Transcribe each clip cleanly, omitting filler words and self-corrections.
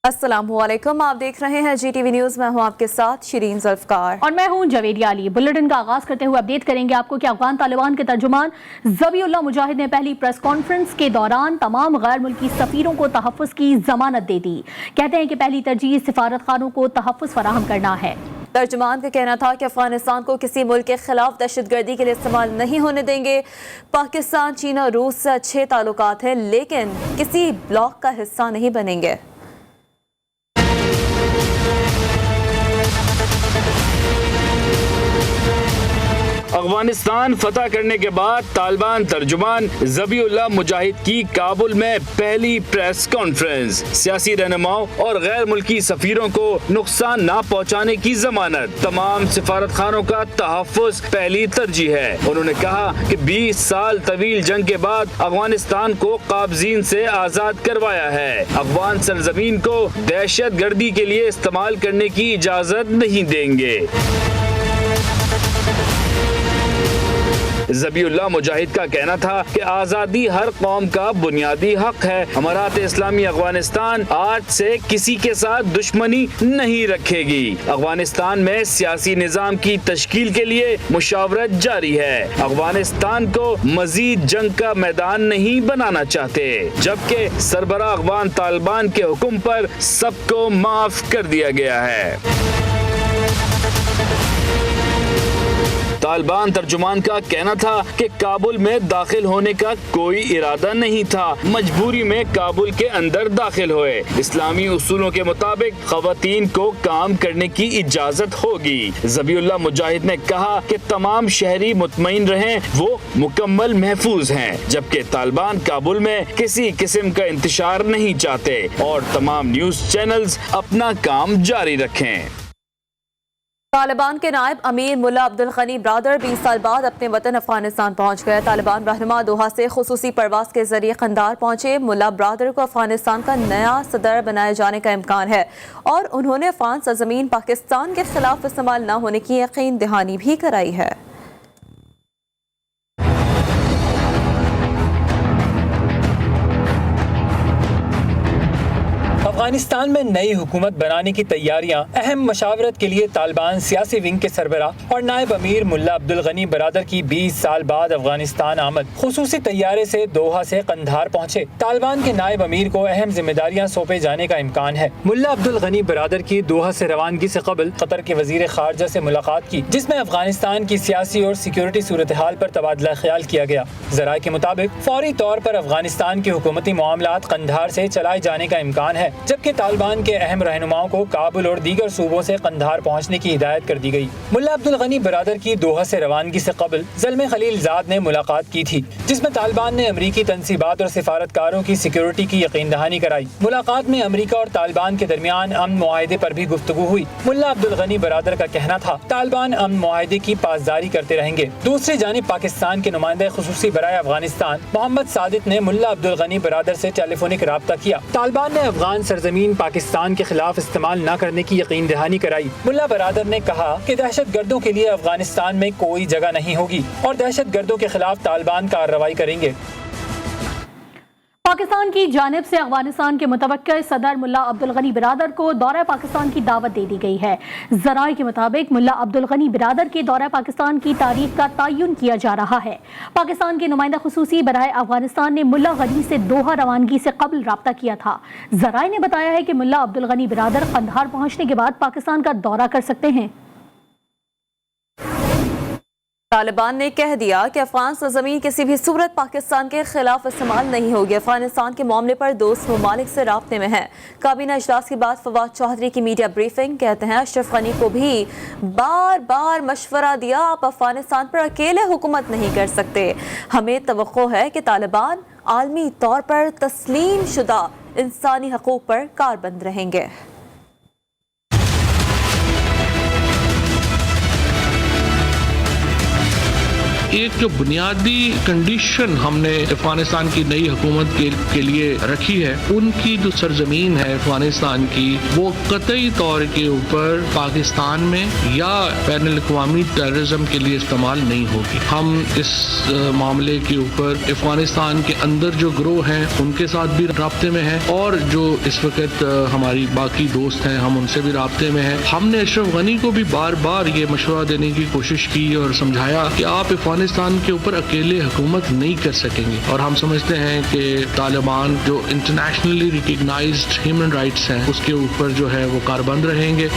अस्सलाम वालेकुम, आप देख रहे हैं GTV न्यूज़। मैं हूं आपके साथ शिरीन ज़ुल्फ़कार और मैं हूं जवेरिया अली। बुलेटिन का आगाज करते हुए अपडेट करेंगे आपको कि अफगान तालिबान के तर्जुमान ज़बीउल्लाह मुजाहिद ने पहली प्रेस कॉन्फ्रेंस के दौरान तमाम गैर मुल्की सफ़ीरों को तहफ़्फ़ुज़ की ज़मानत दे दी। कहते हैं कि पहली तरजीह सिफारत खानों को तहफ़्फ़ुज़ फराहम करना है। तर्जुमान का कहना था कि अफगानिस्तान को किसी मुल्क के खिलाफ दहशतगर्दी के लिए इस्तेमाल नहीं होने देंगे। पाकिस्तान, चीन और रूस से अच्छे ताल्लुकात हैं, लेकिन किसी ब्लॉक का हिस्सा नहीं बनेंगे। अफगानिस्तान फतह करने के बाद तालिबान तर्जुमान ज़बीउल्लाह मुजाहिद की काबुल में पहली प्रेस कॉन्फ्रेंस। सियासी रहनुमाओं और गैर मुल्की सफीरों को नुकसान न पहुंचाने की जमानत, तमाम सिफारत खानों का तहफ़्फ़ुज़ पहली तरजीह है। उन्होंने कहा कि 20 साल तवील जंग के बाद अफगानिस्तान को काबज़ीन से आज़ाद करवाया है। अफगान सरजमीन को दहशत गर्दी के लिए इस्तेमाल करने की इजाज़त नहीं देंगे। ज़बीउल्लाह मुजाहिद का कहना था कि आज़ादी हर कौम का बुनियादी हक है। अमारात इस्लामी अफगानिस्तान आज से किसी के साथ दुश्मनी नहीं रखेगी। अफगानिस्तान में सियासी निज़ाम की तश्कील के लिए मुशावरत जारी है। अफगानिस्तान को मजीद जंग का मैदान नहीं बनाना चाहते, जबकि सरबराह अफगान तालिबान के हुक्म पर सबको माफ कर दिया गया है। तालिबान तर्जुमान का कहना था कि काबुल में दाखिल होने का कोई इरादा नहीं था, मजबूरी में काबुल के अंदर दाखिल हुए। इस्लामी उसूलों के मुताबिक खवातीन को काम करने की इजाजत होगी। ज़बीउल्लाह मुजाहिद ने कहा कि तमाम शहरी मुतमईन रहें, वो मुकम्मल महफूज हैं, जबकि तालिबान काबुल में किसी किस्म का इंतशार नहीं चाहते और तमाम न्यूज चैनल्स अपना काम जारी रखें। तालिबान के नायब अमीर मुल्ला अब्दुल गनी बरादर 20 साल बाद अपने वतन अफगानिस्तान पहुंच गए। तालिबान रहनुमा दोहा से खुसूसी परवाज के जरिए कंधार पहुंचे। मुल्ला बरादर को अफगानिस्तान का नया सदर बनाए जाने का इम्कान है और उन्होंने अफगान सरजमीन पाकिस्तान के खिलाफ इस्तेमाल न होने की यकीन दहानी भी कराई है। अफगानिस्तान में नई हुकूमत बनाने की तैयारियां अहम मशावरत के लिए तालिबान सियासी विंग के सरबराह और नायब अमीर मुल्ला अब्दुल गनी बरादर की 20 साल बाद अफगानिस्तान आमद खुसूसी तैयारे से दोहा से कंधार पहुंचे। तालिबान के नायब अमीर को अहम जिम्मेदारियां सौंपे जाने का इम्कान है। मुल्ला अब्दुल गनी बरादर की दोहा से रवानगी से कबल कतर के वजीर खारजा से मुलाकात की, जिसमें अफगानिस्तान की सियासी और सिक्योरिटी सूरत हाल पर तबादला ख्याल किया गया। जराये के मुताबिक फौरी तौर पर अफगानिस्तान के हुकूमती मामलात कंधार से चलाए जाने का इम्कान है, जबकि तालिबान के अहम रहनुमाओं को काबुल और दीगर सूबों से कंधार पहुंचने की हिदायत कर दी गई। मुल्ला अब्दुल गनी बरादर की दोहा से रवानगी से कबल ज़ल्मे खलीलजाद ने मुलाकात की थी, जिसमें तालिबान ने अमरीकी तनसीबात और सिफारतकारों की सिक्योरिटी की यकीन दहानी कराई। मुलाकात में अमरीका और तालिबान के दरमियान अमन मुआहदे पर भी गुफ्तगू हुई। मुल्ला अब्दुल गनी बरादर का कहना था तालिबान अमन मुआहदे की पासदारी करते रहेंगे। दूसरी जानिब पाकिस्तान के नुमाइंदे खुसूसी बराए अफगानिस्तान मोहम्मद सादिक ने मुल्ला अब्दुल गनी बरादर से टेलीफोनिक राब्ता किया। तालिबान ने अफगान सरजमीन पाकिस्तान के खिलाफ इस्तेमाल न करने की यकीन दहानी कराई। मुल्ला बरादर ने कहा कि दहशत गर्दों के लिए अफगानिस्तान में कोई जगह नहीं होगी और दहशत गर्दों के खिलाफ तालिबान कार्रवाई करेंगे। पाकिस्तान की जानिब से अफगानिस्तान के मुतवक्किल सदर मुल्ला अब्दुल गनी बिरादर को दौरा पाकिस्तान की दावत दे दी गई है। ज़राए के मुताबिक मुल्ला अब्दुल गनी बिरादर के दौरा पाकिस्तान की तारीख का तयन किया जा रहा है। पाकिस्तान के नुमाइंदा खुसूसी बराए अफगानिस्तान ने मुल्ला गनी से दोहा रवानगी से कबल राब्ता किया था। ज़राए ने बताया है कि मुल्ला अब्दुल गनी बिरादर कंधार पहुंचने के बाद पाकिस्तान का दौरा कर सकते हैं। तालिबान ने कह दिया कि अफगान सरजमीन किसी भी सूरत पाकिस्तान के खिलाफ इस्तेमाल नहीं होगी। अफगानिस्तान के मामले पर दोस्त ममालिक से राब्ते में है। काबीना इजलास के बाद फवाद चौधरी की मीडिया ब्रीफिंग। कहते हैं अशरफ गनी को भी बार बार मशवरा दिया, आप अफगानिस्तान पर अकेले हुकूमत नहीं कर सकते। हमें तवक्को है कि तालिबान आलमी तौर पर तस्लीम शुदा इंसानी हकूक पर कारबंद रहेंगे। ایک جو بنیادی کنڈیشن ہم نے افغانستان کی نئی حکومت کے لیے رکھی ہے، ان کی جو سرزمین ہے افغانستان کی، وہ قطعی طور کے اوپر پاکستان میں یا بین الاقوامی ٹیررزم کے لیے استعمال نہیں ہوگی۔ ہم اس معاملے کے اوپر افغانستان کے اندر جو گروہ ہیں ان کے ساتھ بھی رابطے میں ہیں، اور جو اس وقت ہماری باقی دوست ہیں ہم ان سے بھی رابطے میں ہیں۔ ہم نے اشرف غنی کو بھی بار بار یہ مشورہ دینے کی کوشش کی اور سمجھایا کہ آپ افغانستان کے اوپر اکیلے حکومت نہیں کر سکیں گے، اور ہم سمجھتے ہیں کہ طالبان جو انٹرنیشنلی ریکگنائزڈ ہیومن رائٹس ہیں اس کے اوپر جو ہے وہ کاربند رہیں گے۔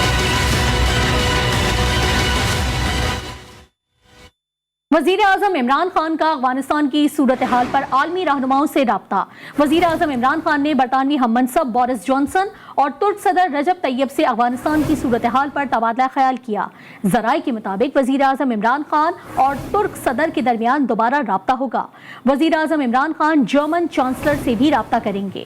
وزیر اعظم عمران خان کا افغانستان کی صورتحال پر عالمی رہنماؤں سے رابطہ۔ وزیر اعظم عمران خان نے برطانوی ہم منصب بورس جانسن اور ترک صدر رجب طیب سے افغانستان کی صورتحال پر تبادلہ خیال کیا۔ ذرائع کے مطابق وزیر اعظم عمران خان اور ترک صدر کے درمیان دوبارہ رابطہ ہوگا۔ وزیر اعظم عمران خان جرمن چانسلر سے بھی رابطہ کریں گے۔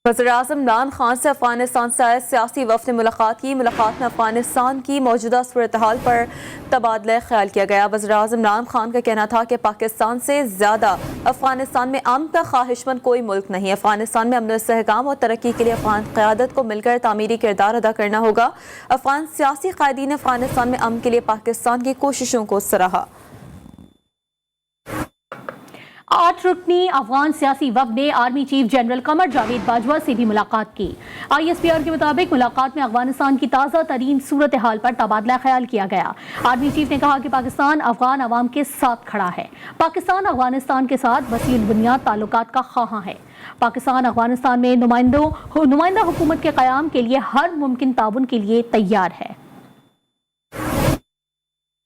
وزیر اعظم عمران خان سے افغانستان سے آئے سیاسی وفد نے ملاقات کی۔ ملاقات میں افغانستان کی موجودہ صورتحال پر تبادلہ خیال کیا گیا۔ وزیر اعظم عمران خان کا کہنا تھا کہ پاکستان سے زیادہ افغانستان میں امن کا خواہش مند کوئی ملک نہیں۔ افغانستان میں امن و استحکام اور ترقی کے لیے افغان قیادت کو مل کر تعمیری کردار ادا کرنا ہوگا۔ افغان سیاسی قائدین نے افغانستان میں امن کے لیے پاکستان کی کوششوں کو سراہا۔ 8 رکنی افغان سیاسی وفد نے army chief general Qamar Javed Bajwa سے بھی ملاقات کی۔ ISPR کے مطابق ملاقات میں افغانستان کی تازہ ترین صورتحال پر تبادلہ خیال کیا گیا۔ آرمی چیف نے کہا کہ پاکستان افغان عوام کے ساتھ کھڑا ہے۔ پاکستان افغانستان کے ساتھ وسیع البنیاد تعلقات کا خواہاں ہے۔ پاکستان افغانستان میں نمائندہ حکومت کے قیام کے لیے ہر ممکن تعاون کے لیے تیار ہے۔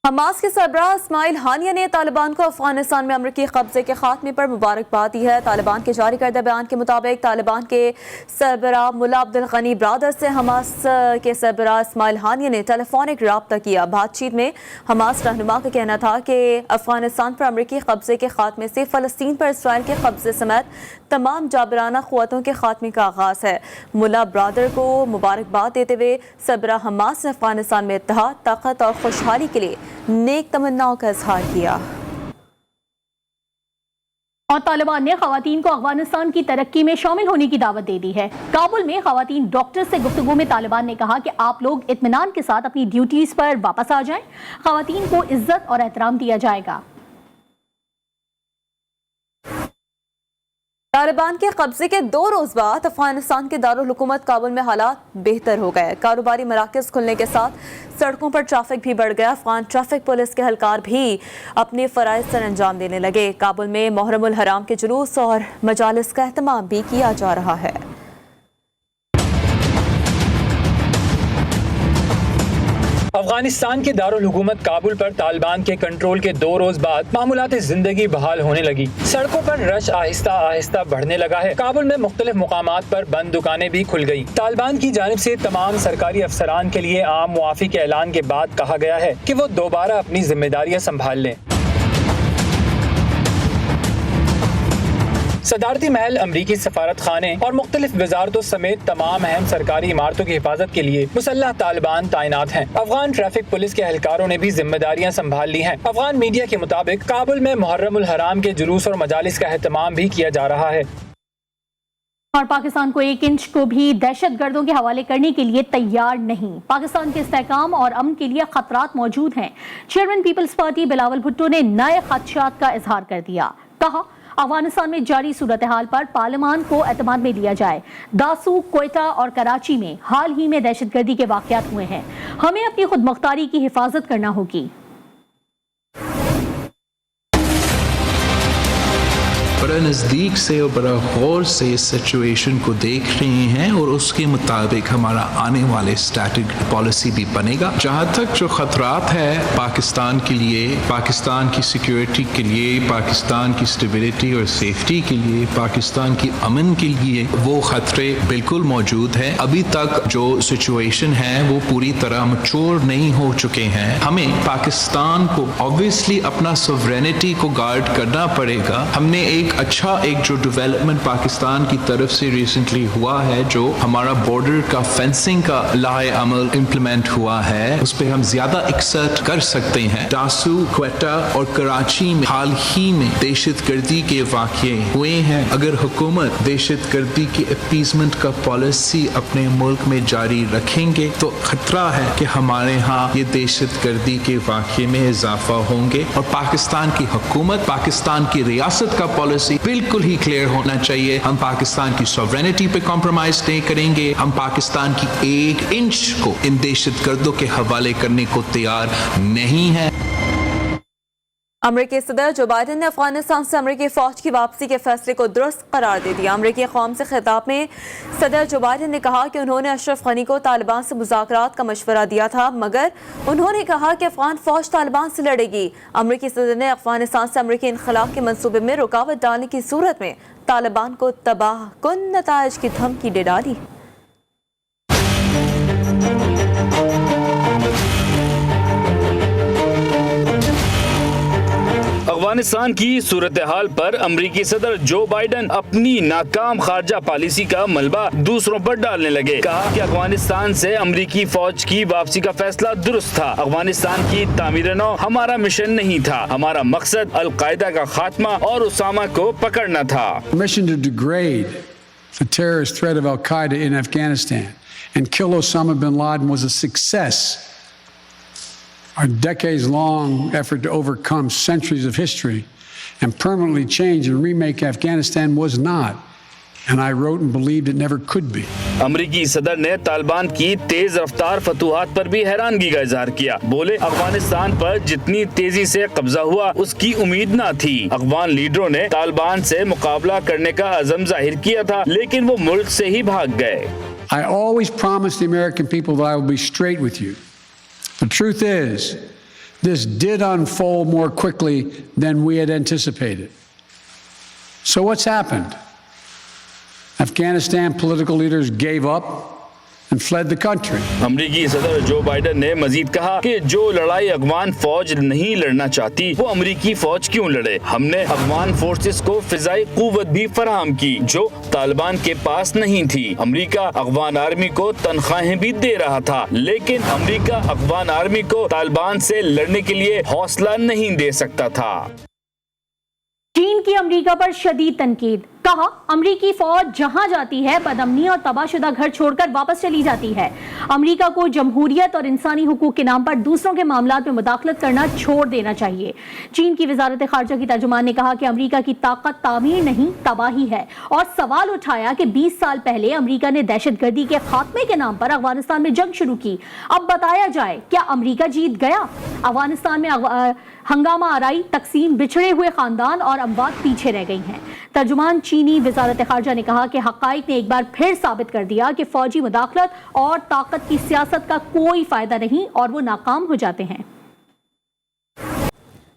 حماس کے سربراہ اسماعیل ہانیہ نے طالبان کو افغانستان میں امریکی قبضے کے خاتمے پر مبارکباد دی ہے۔ طالبان کے جاری کردہ بیان کے مطابق طالبان کے سربراہ ملا عبدالغنی برادر سے حماس کے سربراہ اسماعیل ہانیہ نے ٹیلی فونک رابطہ کیا۔ بات چیت میں حماس رہنما کا کہنا تھا کہ افغانستان پر امریکی قبضے کے خاتمے سے فلسطین پر اسرائیل کے قبضے سمیت تمام جابرانہ قوتوں کے خاتمے کا آغاز ہے۔ ملا برادر کو مبارکباد دیتے ہوئے سربراہ حماس نے افغانستان میں اتحاد، طاقت اور خوشحالی کے لیے نیک تمناؤں کا اظہار کیا۔ اور طالبان نے خواتین کو افغانستان کی ترقی میں شامل ہونے کی دعوت دے دی ہے۔ کابل میں خواتین ڈاکٹر سے گفتگو میں طالبان نے کہا کہ آپ لوگ اطمینان کے ساتھ اپنی ڈیوٹیز پر واپس آ جائیں۔ خواتین کو عزت اور احترام دیا جائے گا۔ طالبان کے قبضے کے 2 روز بعد افغانستان کے دارالحکومت کابل میں حالات بہتر ہو گئے۔ کاروباری مراکز کھلنے کے ساتھ سڑکوں پر ٹریفک بھی بڑھ گیا۔ افغان ٹریفک پولیس کے اہلکار بھی اپنے فرائض سر انجام دینے لگے۔ کابل میں محرم الحرام کے جلوس اور مجالس کا اہتمام بھی کیا جا رہا ہے۔ افغانستان کے دارالحکومت کابل پر طالبان کے کنٹرول کے 2 روز بعد معمولات زندگی بحال ہونے لگی۔ سڑکوں پر رش آہستہ آہستہ بڑھنے لگا ہے۔ کابل میں مختلف مقامات پر بند دکانیں بھی کھل گئی۔ طالبان کی جانب سے تمام سرکاری افسران کے لیے عام معافی کے اعلان کے بعد کہا گیا ہے کہ وہ دوبارہ اپنی ذمہ داریاں سنبھال لیں۔ صدارتی محل، امریکی سفارت خانے اور مختلف وزارتوں سمیت تمام اہم سرکاری عمارتوں کی حفاظت کے لیے مسلح طالبان تعینات ہیں۔ افغان ٹریفک پولیس کے اہلکاروں نے بھی ذمہ داریاں سنبھال لی ہیں۔ افغان میڈیا کے مطابق کابل میں محرم الحرام کے جلوس اور مجالس کا اہتمام بھی کیا جا رہا ہے۔ اور پاکستان کو 1 انچ کو بھی دہشت گردوں کے حوالے کرنے کے لیے تیار نہیں۔ پاکستان کے استحکام اور امن کے لیے خطرات موجود ہیں۔ چیئرمین پیپلز پارٹی بلاول بھٹو نے نئے خدشات کا اظہار کر دیا۔ کہا افغانستان میں جاری صورتحال پر پارلیمان کو اعتماد میں لیا جائے۔ داسو، کوئٹہ اور کراچی میں حال ہی میں دہشت گردی کے واقعات ہوئے ہیں۔ ہمیں اپنی خود مختاری کی حفاظت کرنا ہوگی۔ بڑا نزدیک سے اور بڑا غور سے اس سچویشن کو دیکھ رہے ہیں اور اس کے مطابق ہمارا آنے والے اسٹریٹجک پالیسی بھی بنے گا۔ جہاں تک جو خطرات ہے پاکستان کے لیے، پاکستان کی سیکیورٹی کے لیے، پاکستان کی اسٹیبلٹی اور سیفٹی کے لیے، پاکستان کی امن کے لیے، وہ خطرے بالکل موجود ہیں۔ ابھی تک جو سچویشن ہے وہ پوری طرح میچور نہیں ہو چکے ہیں۔ ہمیں پاکستان کو obviously اپنا سوورینٹی کو گارڈ کرنا پڑے گا۔ ہم نے ایک अच्छा जो डेवलपमेंट पाकिस्तान की तरफ से रिसेंटली हुआ है, जो हमारा बॉर्डर का फेंसिंग का लाए अमल इम्प्लीमेंट हुआ है, उस पर हम ज्यादा एक्सर्ट कर सकते हैं। डासू, क्वेटा और कराची में हाल ही में दहशतगर्दी के वाक़ये हुए हैं। अगर हुकूमत दहशतगर्दी की अपीसमेंट का पॉलिसी अपने मुल्क में जारी रखेंगे तो खतरा है कि हमारे यहाँ ये दहशतगर्दी के वाक़ये में इजाफा होंगे। और पाकिस्तान की हुकूमत, पाकिस्तान की रियासत का पॉलिसी बिल्कुल ही क्लियर होना चाहिए। हम पाकिस्तान की सॉवरेनिटी पे कॉम्प्रोमाइज नहीं करेंगे। हम पाकिस्तान की एक इंच को इन दहशतगर्दों के हवाले करने को तैयार नहीं है। अमरीकी सदर जो बाइडन ने अफगानिस्तान से अमरीकी फौज की वापसी के फैसले को दुरुस्त करार दे दिया। अमरीकी कौम से खिताब में सदर जो बाइडन ने कहा कि उन्होंने अशरफ गनी को तालिबान से मुज़ाकरात का मशवरा दिया था, मगर उन्होंने कहा कि अफगान फौज तालिबान से लड़ेगी। अमरीकी सदर ने अफगानिस्तान से अमरीकी इनखलाब के मंसूबे में रुकावट डालने की सूरत में तालिबान को तबाह कुन नताइज की धमकी दे डाली। अफगानिस्तान की सूरत हाल पर अमरीकी सदर जो बाइडन अपनी नाकाम खारजा पॉलिसी का मलबा दूसरों पर डालने लगे। कहा कि अफगानिस्तान से अमरीकी फौज की वापसी का फैसला दुरुस्त था। अफगानिस्तान की तामीर नौ हमारा मिशन नहीं था। हमारा मकसद अल-कायदा का खात्मा और उसामा को पकड़ना था। Mission to degrade the terrorist threat of Al-Qaeda in Afghanistan and kill Osama bin Laden was a success. Our decades-long effort to overcome centuries of history and permanently change and remake Afghanistan was not. And I wrote and believed it never could be. अमरीकी सदर ने तालिबान की तेज रफ्तार फतूहात पर भी हैरानगी का इजहार किया। बोले, अफगानिस्तान पर जितनी तेजी से कब्जा हुआ उसकी उम्मीद न थी। अफगान लीडरों ने तालिबान से मुकाबला करने का अज़म जाहिर किया था, लेकिन वो मुल्क से ही भाग गए। I always promised the American people that I will be straight with you. The truth is, this did unfold more quickly than we had anticipated. So what's happened? Afghanistan political leaders gave up and fled the country. अमरीकी सदर जो Biden ने मजीद कहा कि जो लड़ाई अफगान फौज नहीं लड़ना चाहती वो अमरीकी फौज क्यों लड़े। हमने अफगान फोर्सेस को फिजाई कुव्वत भी फराहम की जो तालिबान के पास नहीं थी। अमरीका अफगान आर्मी को तनख्वाहें भी दे रहा था, लेकिन अमरीका अफगान आर्मी को तालिबान से लड़ने के लिए हौसला नहीं दे सकता था। चीन की अमेरिका पर शदीद तनकीद। कहा, अमरीकी फौज जहां जाती है बदअमनी और तबाहशुदा घर छोड़कर वापस चली जाती है। अमरीका को जमहूरियत और इंसानी हुकूक के नाम पर दूसरों के मामलात में मुदाखलत करना छोड़ देना चाहिए। चीन की वजारत खारजा की तर्जुमान ने कहा कि अमरीका की ताकत तामीर नहीं तबाही है और सवाल उठाया कि 20 साल पहले अमरीका ने दहशतगर्दी के खात्मे के नाम पर अफगानिस्तान में जंग शुरू की। अब बताया जाए, क्या अमरीका जीत गया? अफगानिस्तान में हंगामा आराई, तकसीम, बिछड़े हुए खानदान और अमवात पीछे रह गई हैं। तर्जुमान चीनी वजारत खारजा ने कहा कि हक़ाइक़ ने एक बार फिर साबित कर दिया कि फौजी मुदाखलत और ताकत की सियासत का कोई फायदा नहीं और वो नाकाम हो जाते हैं।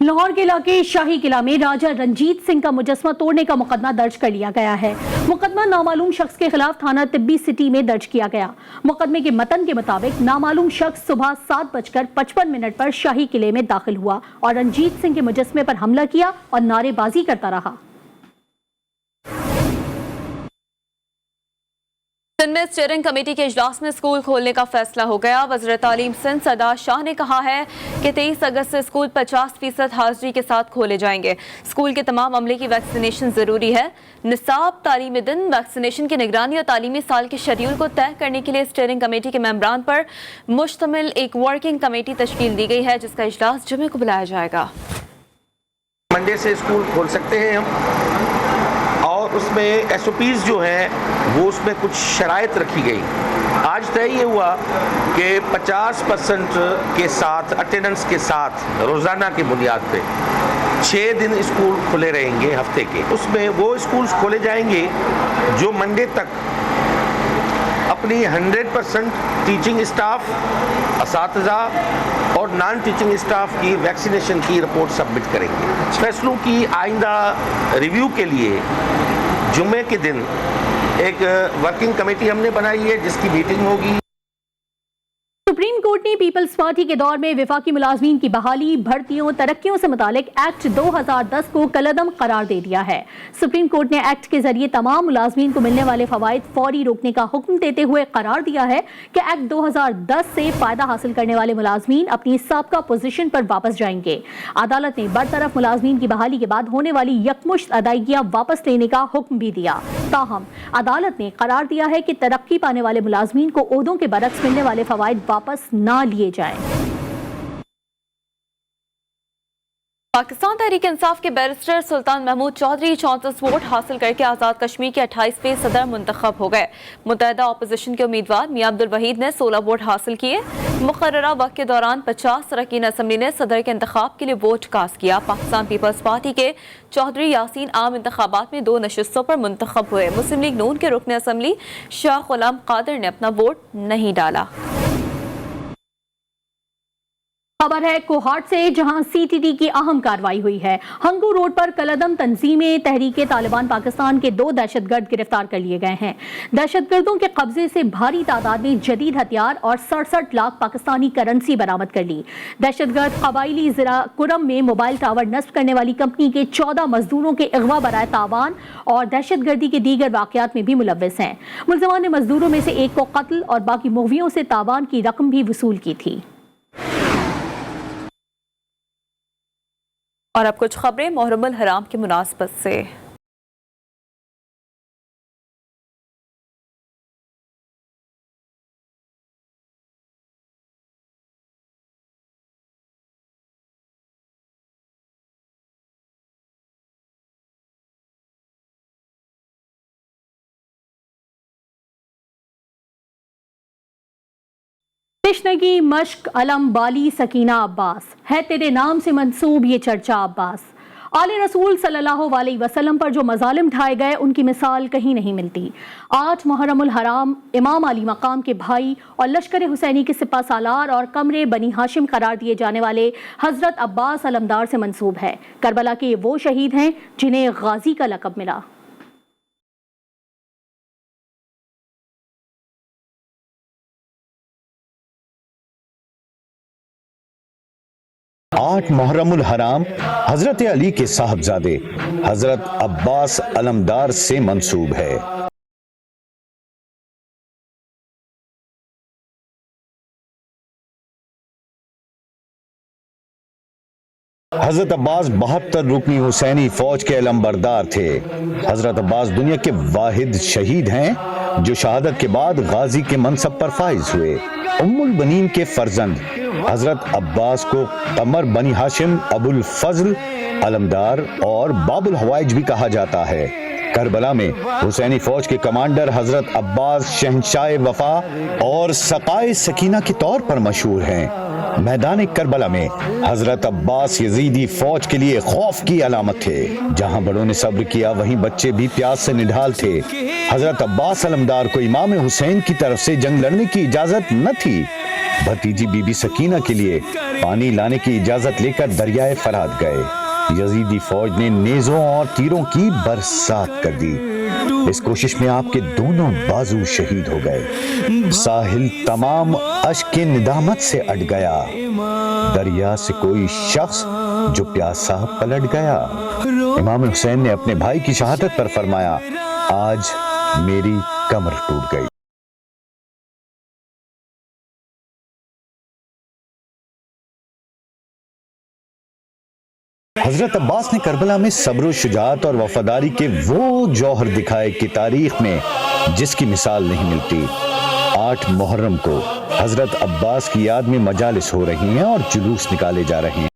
लाहौर के इलाके शाही किला में राजा रंजीत सिंह का मुजस्मा तोड़ने का मुकदमा दर्ज कर लिया गया है। मुकदमा नामालूम शख्स के खिलाफ थाना तिब्बी सिटी में दर्ज किया गया। मुकदमे के मतन के मुताबिक नामालूम शख्स सुबह 7:55 पर शाही किले में दाखिल हुआ और रंजीत सिंह के मुजस्मे पर हमला किया और नारेबाजी करता रहा। सिंध में स्टीयरिंग कमेटी के इजलास में स्कूल खोलने का फैसला हो गया। वज़ीर तालीम सिंध सरदार शाह ने कहा है कि 23 अगस्त से स्कूल 50% हाजिरी के साथ खोले जाएंगे। स्कूल के तमाम अमले की वैक्सीनेशन ज़रूरी है। निसाब, तालीमी दिन, वैक्सीनेशन की निगरानी और तालीमी साल के शेड्यूल को तय करने के लिए स्टीयरिंग कमेटी के मेंबरान पर मुश्तमिल एक वर्किंग कमेटी तश्कील दी गई है, जिसका इजलास जुमे को बुलाया जाएगा। मंडे से स्कूल खोल सकते हैं हम, और उसमें SOPs जो हैं वो उसमें कुछ शराइत रखी गई। आज तय ये हुआ कि 50% के साथ अटेंडेंस के साथ रोज़ाना की बुनियाद पे 6 दिन स्कूल खुले रहेंगे हफ्ते के। उसमें वो स्कूल्स खोले जाएंगे जो मंडे तक अपनी 100% टीचिंग स्टाफ, असातिज़ा और नॉन टीचिंग स्टाफ की वैक्सीनेशन की रिपोर्ट सबमिट करेंगे। फैसलों की आइंदा रिव्यू के लिए जुम्मे के दिन एक वर्किंग कमेटी हमने बनाई है जिसकी मीटिंग होगी। सुप्रीम कोर्ट ने पीपल्स पार्टी के दौर में विफाकी मुलाजमीन की बहाली, भर्तियों, तरक्कियों से मुतालिक एक्ट 2010 को कलअदम करार दे दिया है। सुप्रीम कोर्ट ने एक्ट के जरिए तमाम मुलाजमीन को मिलने वाले फवाइद फौरी रोकने का हुक्म देते हुए करार दिया है कि एक्ट 2010 से फायदा हासिल करने वाले मुलाजमीन अपनी साबका पोजीशन पर वापस जाएंगे। अदालत ने बरतरफ मुलाजमीन की बहाली के बाद होने वाली यकमुश्त अदायगियां वापस लेने का हुक्म भी दिया। ताहम अदालत ने करार दिया है कि तरक्की पाने वाले मुलाजमीन को ओहदों के बरक्स मिलने वाले फवाइद वापस ना लिए जाएं। पाकिस्तान तहरीक इंसाफ के बैरिस्टर सुल्तान महमूद चौधरी 34 वोट हासिल करके आज़ाद कश्मीर के 28वें सदर मुंतखब हो गए। मुत्तहिदा अपोजिशन के उम्मीदवार मियां अब्दुल वहीद ने 16 वोट हासिल किए। मुकर्ररा वक्त के दौरान 50 अरकान असम्बली ने सदर के इंतखाब के लिए वोट कास्ट किया। पाकिस्तान पीपल्स पार्टी के चौधरी यासीन आम इंतखाबात में 2 नशिस्तों पर मुंतखब हुए। मुस्लिम लीग नून के रुकन असम्बली शाह गुलाम कादिर ने अपना वोट नहीं डाला। खबर है कोहाट से, जहां सीटीटी की अहम कार्रवाई हुई है। हंगू रोड पर कलअदम तंजीमें तहरीके तालिबान पाकिस्तान के 2 दहशतगर्द गिरफ्तार कर लिए गए हैं। दहशतगर्दों के कब्जे से भारी तादाद में जदीद हथियार और 67 लाख पाकिस्तानी करेंसी बरामद कर ली। दहशतगर्द कबाइली जिला कुरम में मोबाइल टावर नस्ब करने वाली कंपनी के 14 मजदूरों के अगवा बराए तावान और दहशतगर्दी के दीगर वाकयात में भी मुलव्वस हैं। मुलजमान ने मजदूरों में से एक को कत्ल और बाकी मुगवियों से तावान की रकम भी वसूल की थी। और अब कुछ खबरें मुहर्रम अल हराम की मुनासबत से। तशनगी मश्क अलम बाली सकीना अब्बास है तेरे नाम से मंसूब ये चर्चा अब्बास। आले रसूल सल्लल्लाहु अलैहि वसल्लम पर जो मजालिम ढाए गए उनकी मिसाल कहीं नहीं मिलती। 8 मुहर्रम उल हराम इमाम अली मकाम के भाई और लश्कर हुसैनी के सिपा सालार और कमरे बनी हाशिम करार दिए जाने वाले हजरत अब्बास अलमदार से मंसूब है। करबला के वो शहीद हैं जिन्हें गाजी का लक़ब मिला। आठ मुहर्रमुल हराम हजरत अली के साहबजादे हजरत अब्बास अलमदार से मंसूब है। हजरत अब्बास 72 रुकनी हुसैनी फौज के अलमबरदार थे। हजरत अब्बास दुनिया के वाहिद शहीद हैं जो शहादत के बाद गाजी के मनसब पर फाइज हुए। उम्मुल बनीन के फर्जंद हजरत अब्बास को कमर बनी हाशिम, अबुल फजल अलमदार और बाबुल हवाइज भी कहा जाता है। करबला में हुसैनी फौज के कमांडर हजरत अब्बास शहंशाह वफा और सकाए सकीना के तौर पर मशहूर हैं। मैदान करबला में हजरत अब्बास यजीदी फौज के लिए खौफ की अलामत थे। जहां बड़ों ने सब्र किया वहीं बच्चे भी प्यास से निढाल थे। हजरत अब्बास अलमदार को इमाम हुसैन की तरफ से जंग लड़ने की इजाजत न थी। भतीजी बीबी सकीना के लिए पानी लाने की इजाजत लेकर दरियाए फरात गए। यजीदी फौज ने नेज़ों और तीरों की बरसात कर दी। इस कोशिश में आपके दोनों बाजू शहीद हो गए। साहिल तमाम अश्क निदामत से अट गया। दरिया से कोई शख्स जो प्यासा पलट गया। इमाम हुसैन ने अपने भाई की शहादत पर फरमाया, आज मेरी कमर टूट गई। हजरत अब्बास ने करबला में सब्र शुजाअत और वफादारी के वो जौहर दिखाए कि तारीख में जिसकी मिसाल नहीं मिलती। 8 मुहर्रम को हजरत अब्बास की याद में मजालिस हो रही हैं और जुलूस निकाले जा रहे हैं।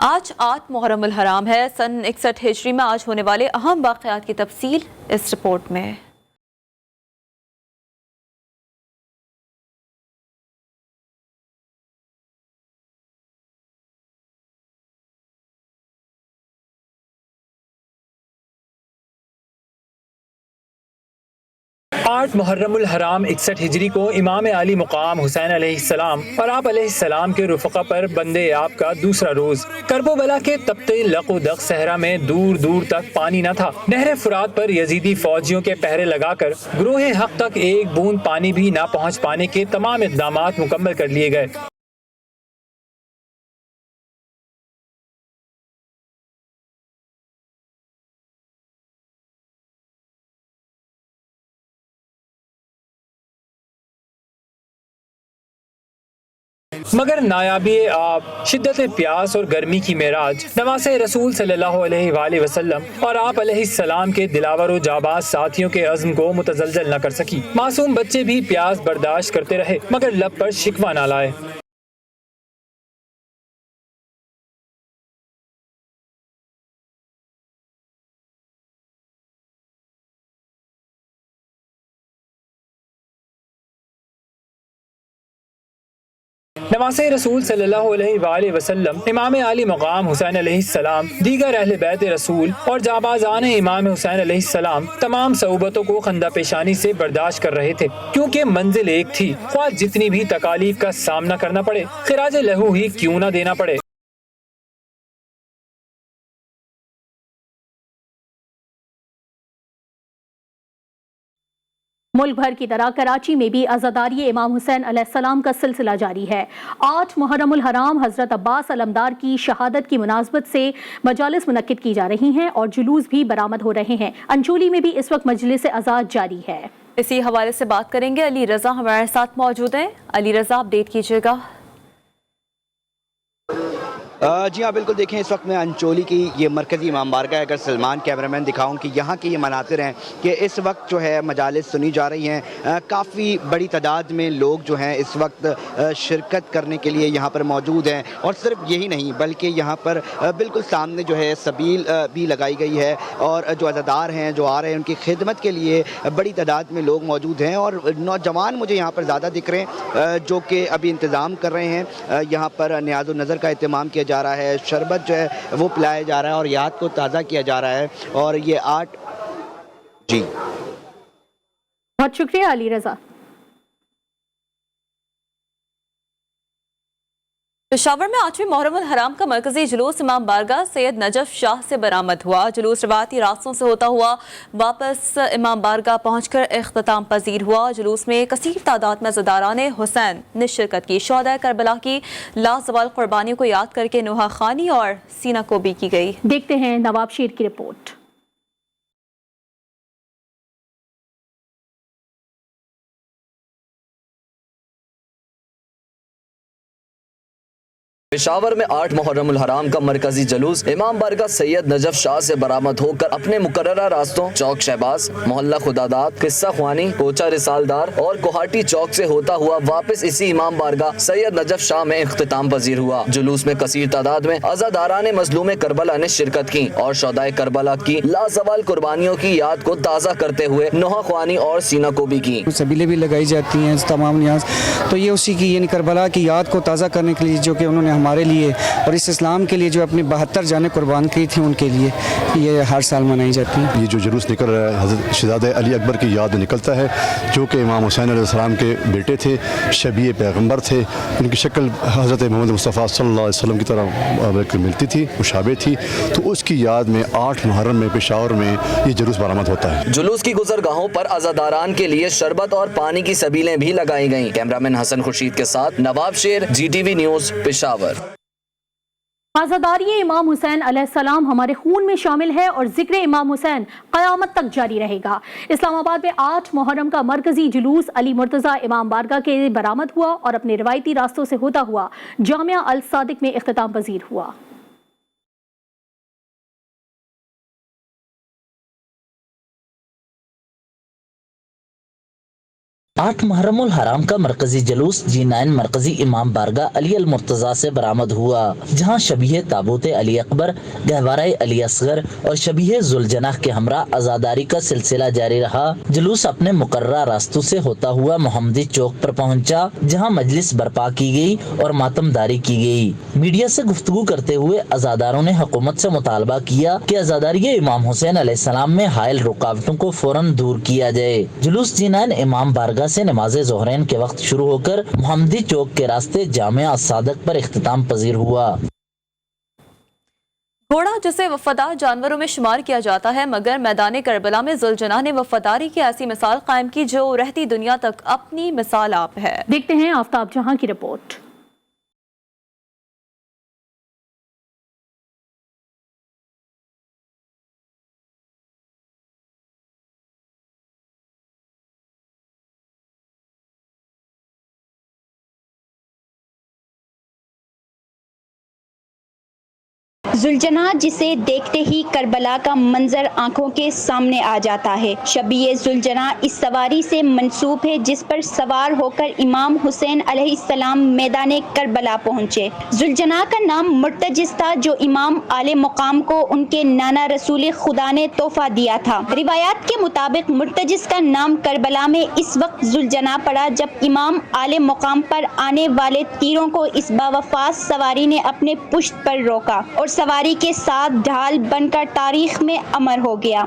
आज 8 मुहर्रम अल हराम है। सन 61 हिजरी में आज होने वाले अहम वाक़यात की तफसील इस रिपोर्ट में। 8 محرم الحرام 61 ہجری کو امام علی مقام حسین علیہ السلام اور آپ علیہ السلام کے رفقا پر بندے آپ کا دوسرا روز۔ کرب و بلا کے تپتے لق و دق صحرا میں دور دور تک پانی نہ تھا۔ نہر فرات پر یزیدی فوجیوں کے پہرے لگا کر گروہ حق تک ایک بوند پانی بھی نہ پہنچ پانے کے تمام اقدامات مکمل کر لیے گئے۔ مگر نایابی آب، شدت پیاس اور گرمی کی معراج نواز رسول صلی اللہ علیہ وآلہ وسلم اور آپ علیہ السلام کے دلاور و جاباز ساتھیوں کے عزم کو متزلزل نہ کر سکی۔ معصوم بچے بھی پیاس برداشت کرتے رہے مگر لب پر شکوہ نہ لائے۔ نواز رسول صلی اللہ علیہ وآلہ وسلم، امام علی مقام حسین علیہ السلام، دیگر اہل بیت رسول اور جابازان امام حسین علیہ السلام تمام صعوبتوں کو خندہ پیشانی سے برداشت کر رہے تھے، کیونکہ منزل ایک تھی، خواہ جتنی بھی تکالیف کا سامنا کرنا پڑے، خراج لہو ہی کیوں نہ دینا پڑے۔ ملک بھر کی طرح کراچی میں بھی عزاداری امام حسین علیہ السلام کا سلسلہ جاری ہے۔ 8 محرم الحرام حضرت عباس علمدار کی شہادت کی مناسبت سے مجالس منعقد کی جا رہی ہیں اور جلوس بھی برآمد ہو رہے ہیں۔ انچولی میں بھی اس وقت مجلس عزاد جاری ہے۔ اسی حوالے سے بات کریں گے، علی رضا ہمارے ساتھ موجود ہیں۔ علی رضا، اپڈیٹ کیجیے گا۔ جی ہاں بالکل، دیکھیں اس وقت میں انچولی کی یہ مرکزی امام بارگاہ ہے۔ اگر سلمان کیمرامین دکھاؤں کہ یہاں کے یہ مناظر ہیں کہ اس وقت جو ہے مجالس سنی جا رہی ہیں، کافی بڑی تعداد میں لوگ جو ہیں اس وقت شرکت کرنے کے لیے یہاں پر موجود ہیں، اور صرف یہی نہیں بلکہ یہاں پر بالکل سامنے جو ہے سبیل بھی لگائی گئی ہے، اور جو عزادار ہیں جو آ رہے ہیں ان کی خدمت کے لیے بڑی تعداد میں لوگ موجود ہیں، اور نوجوان مجھے یہاں پر زیادہ دکھ رہے ہیں جو کہ ابھی انتظام کر رہے ہیں۔ یہاں پر نیاز النظر کا اہتمام کیا جا رہا ہے، شربت جو ہے وہ پلایا جا رہا ہے اور یاد کو تازہ کیا جا رہا ہے، اور یہ جی بہت شکریہ علی رضا۔ پشاور میں 8ویں محرم الحرام کا مرکزی جلوس امام بارگاہ سید نجف شاہ سے برآمد ہوا۔ جلوس روایتی راستوں سے ہوتا ہوا واپس امام بارگاہ پہنچ کر اختتام پذیر ہوا۔ جلوس میں کثیر تعداد میں عزاداران حسین نے شرکت کی۔ شہداء کربلا کی لازوال قربانیوں کو یاد کر کے نوحہ خوانی اور سینہ کوبی کی گئی۔ دیکھتے ہیں نواب شیر کی رپورٹ۔ پشاور میں 8 محرم الحرام کا مرکزی جلوس امام بارگاہ سید نجف شاہ سے برآمد ہو کر اپنے مقررہ راستوں چوک شہباز، محلہ خداداد، قصہ خوانی، کوچہ رسالدار اور کوہاٹی چوک سے ہوتا ہوا واپس اسی امام بارگاہ سید نجف شاہ میں اختتام پذیر ہوا۔ جلوس میں کثیر تعداد میں عزاداران مظلوم کربلا نے شرکت کی اور شہدائے کربلا کی لازوال قربانیوں کی یاد کو تازہ کرتے ہوئے نوحہ خوانی اور سینہ کوبی کی۔ سبیلیں بھی لگائی جاتی ہیں تمام نیاز، تو یہ اسی کی یعنی کربلا کی یاد کو تازہ کرنے کے لیے جو کہ انہوں نے ہمارے لیے اور اس اسلام کے لیے جو اپنی 72 جانیں قربان کی تھیں، ان کے لیے یہ ہر سال منائی جاتی ہیں۔ یہ جو جلوس نکل رہا ہے حضرت شہزادہ علی اکبر کی یاد نکلتا ہے، جو کہ امام حسین علیہ السلام کے بیٹے تھے، شبیہ پیغمبر تھے۔ ان کی شکل حضرت محمد مصطفیٰ صلی اللہ علیہ وسلم کی طرح ملتی تھی، مشابہ تھی، تو اس کی یاد میں 8 محرم میں پشاور میں یہ جلوس برآمد ہوتا ہے۔ جلوس کی گزرگاہوں پر عزاداران کے لیے شربت اور پانی کی سبیلیں بھی لگائی گئیں۔ کیمرامین حسن خورشید کے ساتھ نواب شیر، GTV نیوز، پشاور۔ عزاداری امام حسین علیہ السلام ہمارے خون میں شامل ہے اور ذکر امام حسین قیامت تک جاری رہے گا۔ اسلام آباد میں 8 محرم کا مرکزی جلوس علی مرتضیٰ امام بارگاہ کے برآمد ہوا اور اپنے روایتی راستوں سے ہوتا ہوا جامعہ الصادق میں اختتام پذیر ہوا۔ 8 محرم الحرام کا مرکزی جلوس G9 مرکزی امام بارگاہ علی المرتضیٰ سے برآمد ہوا، جہاں شبیہ تابوت علی اکبر، گہوارہ علی اصغر اور شبیہ ذوالجناح کے ہمراہ عزاداری کا سلسلہ جاری رہا۔ جلوس اپنے مقررہ راستوں سے ہوتا ہوا محمدی چوک پر پہنچا، جہاں مجلس برپا کی گئی اور ماتمداری کی گئی۔ میڈیا سے گفتگو کرتے ہوئے عزاداروں نے حکومت سے مطالبہ کیا کہ عزاداری امام حسین علیہ السلام میں حائل رکاوٹوں کو فوراً دور کیا جائے۔ جلوس G9 امام بارگاہ سے نماز ظہرین کے وقت شروع ہو کر محمدی چوک کے راستے جامع الصادق پر اختتام پذیر ہوا۔ گھوڑا جسے وفادار جانوروں میں شمار کیا جاتا ہے، مگر میدان کربلا میں ذوالجناح نے وفاداری کی ایسی مثال قائم کی جو رہتی دنیا تک اپنی مثال آپ ہے۔ دیکھتے ہیں آفتاب جہاں کی رپورٹ۔ ذوالجناح جسے دیکھتے ہی کربلا کا منظر آنکھوں کے سامنے آ جاتا ہے۔ شبیہ ذوالجناح اس سواری سے منسوب ہے جس پر سوار ہو کر امام حسین علیہ السلام میدان کربلا پہنچے۔ ذوالجناح کا نام مرتجز تھا جو امام آل مقام کو ان کے نانا رسول خدا نے تحفہ دیا تھا۔ روایات کے مطابق مرتجز کا نام کربلا میں اس وقت ذوالجناح پڑا جب امام آل مقام پر آنے والے تیروں کو اس باوفاس سواری نے اپنے پشت پر روکا اور سواری کے ساتھ ڈھال بن کر تاریخ میں امر ہو گیا۔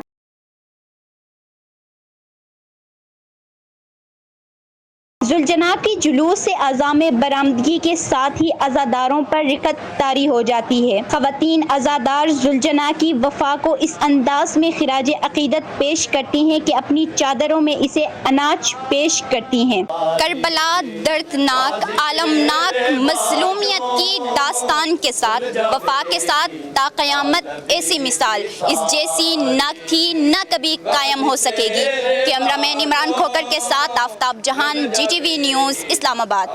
ذوالجناح کی جلوس سے عزام برآمدگی کے ساتھ ہی عزاداروں پر رکت طاری ہو جاتی ہے۔ خواتین عزادار ذوالجناح کی وفا کو اس انداز میں خراج عقیدت پیش کرتی ہیں کہ اپنی چادروں میں اسے اناج پیش کرتی ہیں۔ کربلا دردناک، عالمناک مظلومیت کی داستان کے ساتھ وفا کے ساتھ تا قیامت ایسی مثال اس جیسی نہ تھی نہ کبھی قائم ہو سکے گی۔ کیمرہ مین عمران کھوکر کے ساتھ آفتاب جہان، GTV نیوز، اسلام آباد۔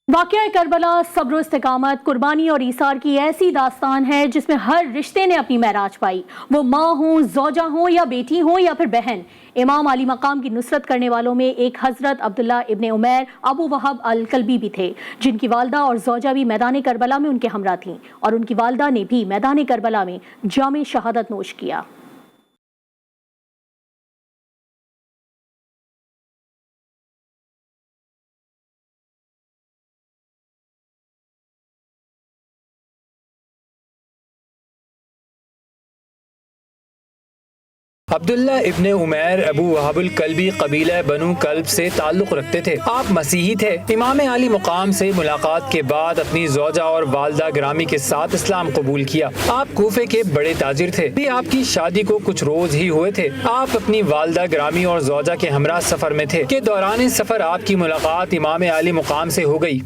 واقعہ کربلا صبر و استقامت، قربانی اور ایثار کی ایسی داستان ہے جس میں ہر رشتے نے اپنی معراج پائی، وہ ماں ہوں، زوجہ ہوں یا بیٹی ہوں یا پھر بہن۔ امام علی مقام کی نصرت کرنے والوں میں ایک حضرت عبداللہ ابن عمیر ابو وہب الکلبی بھی تھے، جن کی والدہ اور زوجہ بھی میدان کربلا میں ان کے ہمراہ تھیں، اور ان کی والدہ نے بھی میدان کربلا میں جام شہادت نوش کیا۔ عبداللہ ابن عمیر ابو وہب الکلبی قبیلہ بنو کلب سے تعلق رکھتے تھے۔ آپ مسیحی تھے۔ امام علی مقام سے ملاقات کے بعد اپنی زوجہ اور والدہ گرامی کے ساتھ اسلام قبول کیا۔ آپ کوفے کے بڑے تاجر تھے۔ آپ کی شادی کو کچھ روز ہی ہوئے تھے۔ آپ اپنی والدہ گرامی اور زوجہ کے ہمراہ سفر میں تھے کہ دوران سفر آپ کی ملاقات امام علی مقام سے ہو گئی۔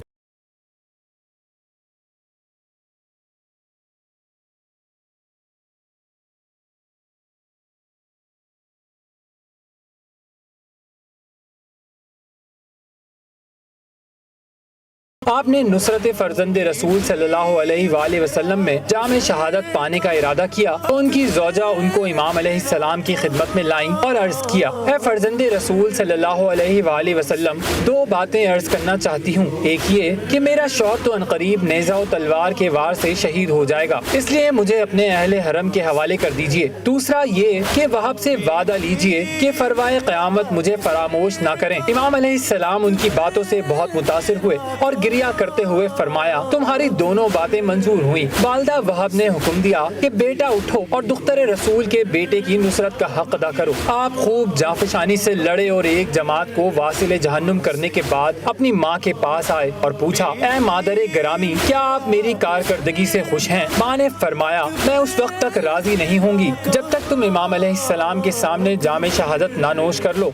آپ نے نصرت فرزند رسول صلی اللہ علیہ وآلہ وسلم میں جام شہادت پانے کا ارادہ کیا تو ان کی زوجہ ان کو امام علیہ السلام کی خدمت میں لائیں اور عرض کیا، اے فرزند رسول صلی اللہ علیہ وآلہ وسلم، 2 باتیں عرض کرنا چاہتی ہوں۔ ایک یہ کہ میرا شوہر تو عنقریب نیزہ و تلوار کے وار سے شہید ہو جائے گا، اس لیے مجھے اپنے اہل حرم کے حوالے کر دیجئے۔ دوسرا یہ کہ وہب سے وعدہ لیجئے کہ فروائے قیامت مجھے فراموش نہ کریں۔ امام علیہ السلام ان کی باتوں سے بہت متاثر ہوئے اور گریا کرتے ہوئے فرمایا، تمہاری دونوں باتیں منظور ہوئیں۔ والدہ وہب نے حکم دیا کہ بیٹا اٹھو اور دختر رسول کے بیٹے کی نصرت کا حق ادا کرو۔ آپ خوب جانفشانی سے لڑے اور ایک جماعت کو واصل جہنم کرنے کے بعد اپنی ماں کے پاس آئے اور پوچھا، اے مادر گرامی، کیا آپ میری کارکردگی سے خوش ہیں؟ ماں نے فرمایا، میں اس وقت تک راضی نہیں ہوں گی جب تک تم امام علیہ السلام کے سامنے جام شہادت نہ نوش کر لو۔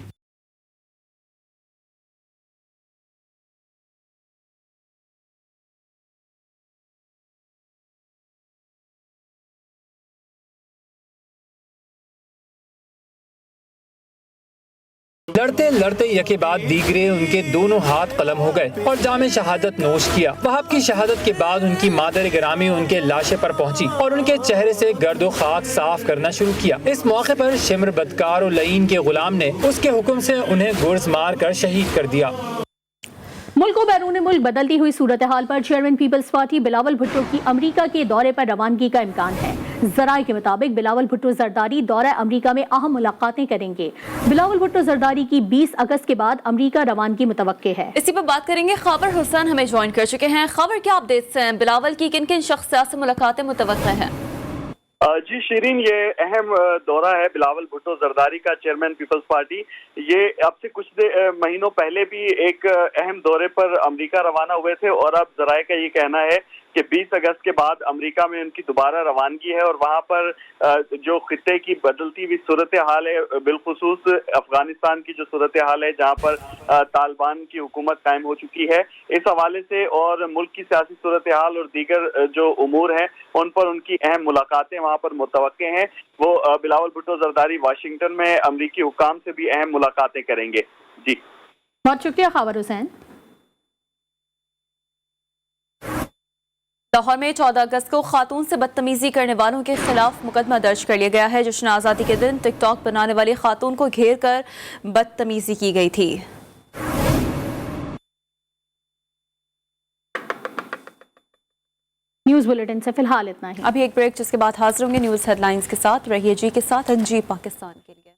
लड़ते लड़ते यके बाद दीगरे उनके दोनों हाथ कलम हो गए और जामे शहादत नोश किया। वहाब की शहादत के बाद उनकी मादर गिरामी उनके लाशे पर पहुंची और उनके चेहरे से गर्द व खाक साफ करना शुरू किया। इस मौके पर शिमर बदकार और लईन के गुलाम ने उसके हुक्म से उन्हें गुर्ज मार कर शहीद कर दिया। मुल्क व बैरून मुल्क बदलती हुई सूरत हाल पर चेयरमैन पीपल्स पार्टी बिलावल भुट्टो की अमरीका के दौरे पर रवानगी का इम्कान है। जराये के मुताबिक बिलावल भुट्टो जरदारी दौरा अमरीका में अहम मुलाकातें करेंगे। बिलावल भुट्टो जरदारी की 20 अगस्त के बाद अमरीका रवानगी मुतवक्के है। इसी पर बात करेंगे, खबर हुसैन हमें ज्वाइन कर चुके हैं। खबर क्या अपडेट्स हैं, बिलावल की किन किन शख्सियात से मुलाकातें मुतवक्का हैं? जी शिरीन, ये अहम दौरा है बिलावल भुट्टो जरदारी का, चेयरमैन पीपल्स पार्टी। ये अब से कुछ महीनों पहले भी एक अहम दौरे पर अमेरिका रवाना हुए थे और अब जराये का ये कहना है कि 20 अगस्त के बाद अमेरिका में उनकी दोबारा रवानगी है और वहाँ पर जो खित्ते की बदलती हुई सूरत हाल है, बिलखुसूस अफगानिस्तान की जो सूरत हाल है जहाँ पर तालिबान की हुकूमत कायम हो चुकी है, इस हवाले से और मुल्क की सियासी सूरत हाल और दीगर जो उमूर हैं उन पर उनकी अहम मुलाकातें वहाँ पर मुतवक्के हैं। वो बिलावल भुट्टो जरदारी वाशिंगटन में अमरीकी हुकाम से भी अहम मुलाकातें करेंगे। जी बहुत शुक्रिया खबर हुसैन। लाहौर में 14 अगस्त को खातून से बदतमीजी करने वालों के खिलाफ मुकदमा दर्ज कर लिया गया है। जश्न आज़ादी के दिन टिकटॉक बनाने वाली खातून को घेर कर बदतमीजी की गई थी। न्यूज़ बुलेटिन से फिलहाल इतना ही। अभी एक ब्रेक, जिसके बाद हाजिर होंगे न्यूज़ हेडलाइंस के साथ। रहिए जी के साथ, अंजी पाकिस्तान के लिए।